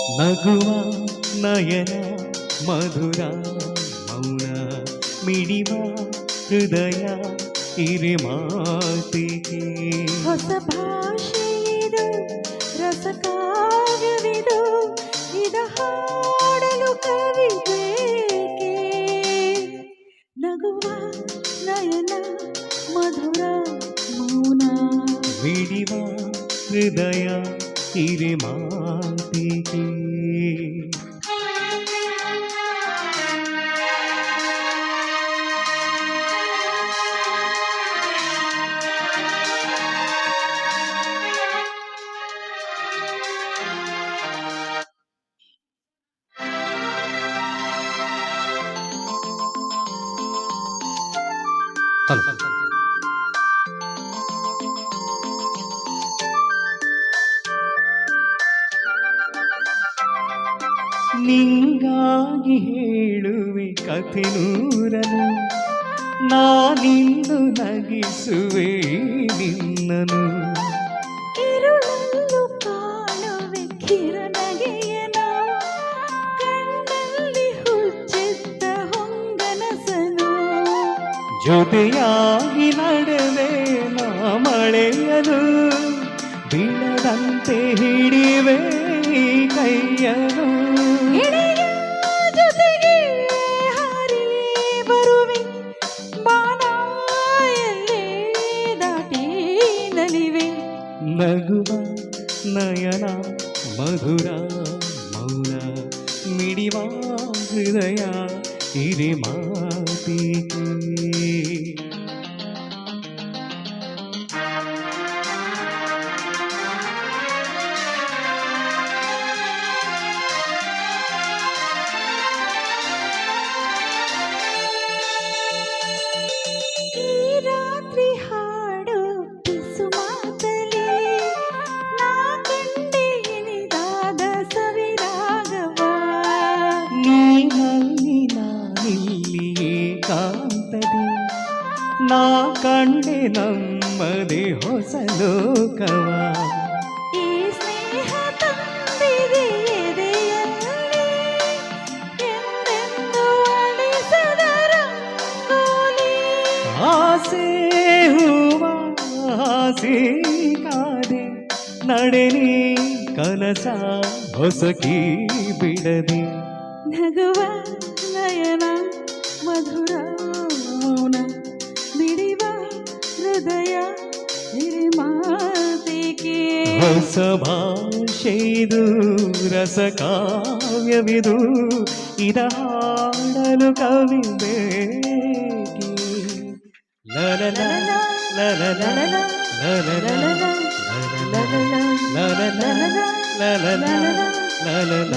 ನಗುವ ನಯನ ಮಧುರ ಮೌನ ಮಿಡಿವ ಹೃದಯ ಹಿರಿ ಮಾತಿಗೆ ಹೊಸ ಭಾಷೆಯಿದು ರಸಕಾವ್ಯವಿದು ಇದ ಹಾಡಲು ಕವಿಬೇಕೆ ನಗುವ ನಯನ ಮಧುರ ಮೌನ ಮಿಡಿವ ಹೃದಯ ಹಿರಿ ಮಾತಿಗೆ ನಿಂಗಾಗಿ ಹೇಳುವೆ ಕಥೆ ನೂರನು ನಾನಿಂದು ನಗಿಸುವೆ ನಿನ್ನನು ಕಿರುಳಲ್ಲು ಕಾಣುವೆ ಕಿರಣಗೆಯನ ಕಣ್ಣಲ್ಲಿ ಹುಚ್ಚೆತ್ತ ಹೊಂಗನಸನು ಜೊತೆಯಾಗಿ ನಡೆವೆ ನಾ ಮಳೆಯನು ಬೀಳದಂತೆ ಹಿಡಿವೆ ಈ ಕೈಯನು ಜೊತೆಗೆ ಹಾರಿ ಬರುವೆ ಬಾನ ಎಲ್ಲೇ ದಾಟಿ ನಲಿವೆ ನಗುವ ನಯನ ಮಧುರ ಮೌನ ಮಿಡಿವ ಹೃದಯ ಹಿರಿ ಮಾತಿಗೆ ರಾತ್ರಿ ಹಾಡು ಪಿಸು ಮಾತಲಿ ನಾ ಕಂಡೆ ಎನಿದಾದ ಸವಿರಾಗವ ನೀನಲ್ಲಿ ನಾನಿಲ್ಲಿ ಏಕಾಂತದಿ ನಾ ಕಂಡೆ ನಮ್ಮದೇ ಹೊಸ ಲೋಕವ ಈ ಸ್ನೇಹ ತಂದಿದೆ ಎದೆಯಲ್ಲಿ ಎಂದೆಂದು ಅಳಿಸದ ರಂಗೋಲಿ ಆಸೆ ಹೂವ ಆಸೆ ಕಾದೆ ನಡೆನಿ ಕನಸ ಹೊಸಕಿ ಬಿಡದೆ ನಗುವ ನಯನ ಮಧುರ ಮೌನ ಮಿಡಿವ ಹೃದಯ ಹಿರಿಮಾತಿಗೆ ಹೊಸ ಭಾಷೆಯಿದು ರಸಕಾವ್ಯವಿದು ಇದ ಹಾಡಲು ಕವಿ ಬೇಕೆ ಲಲಲ ಲಲಲ ಲಲಲ ಲಲಲ ಲಲಲ ಲಲಲ ಲಲಲ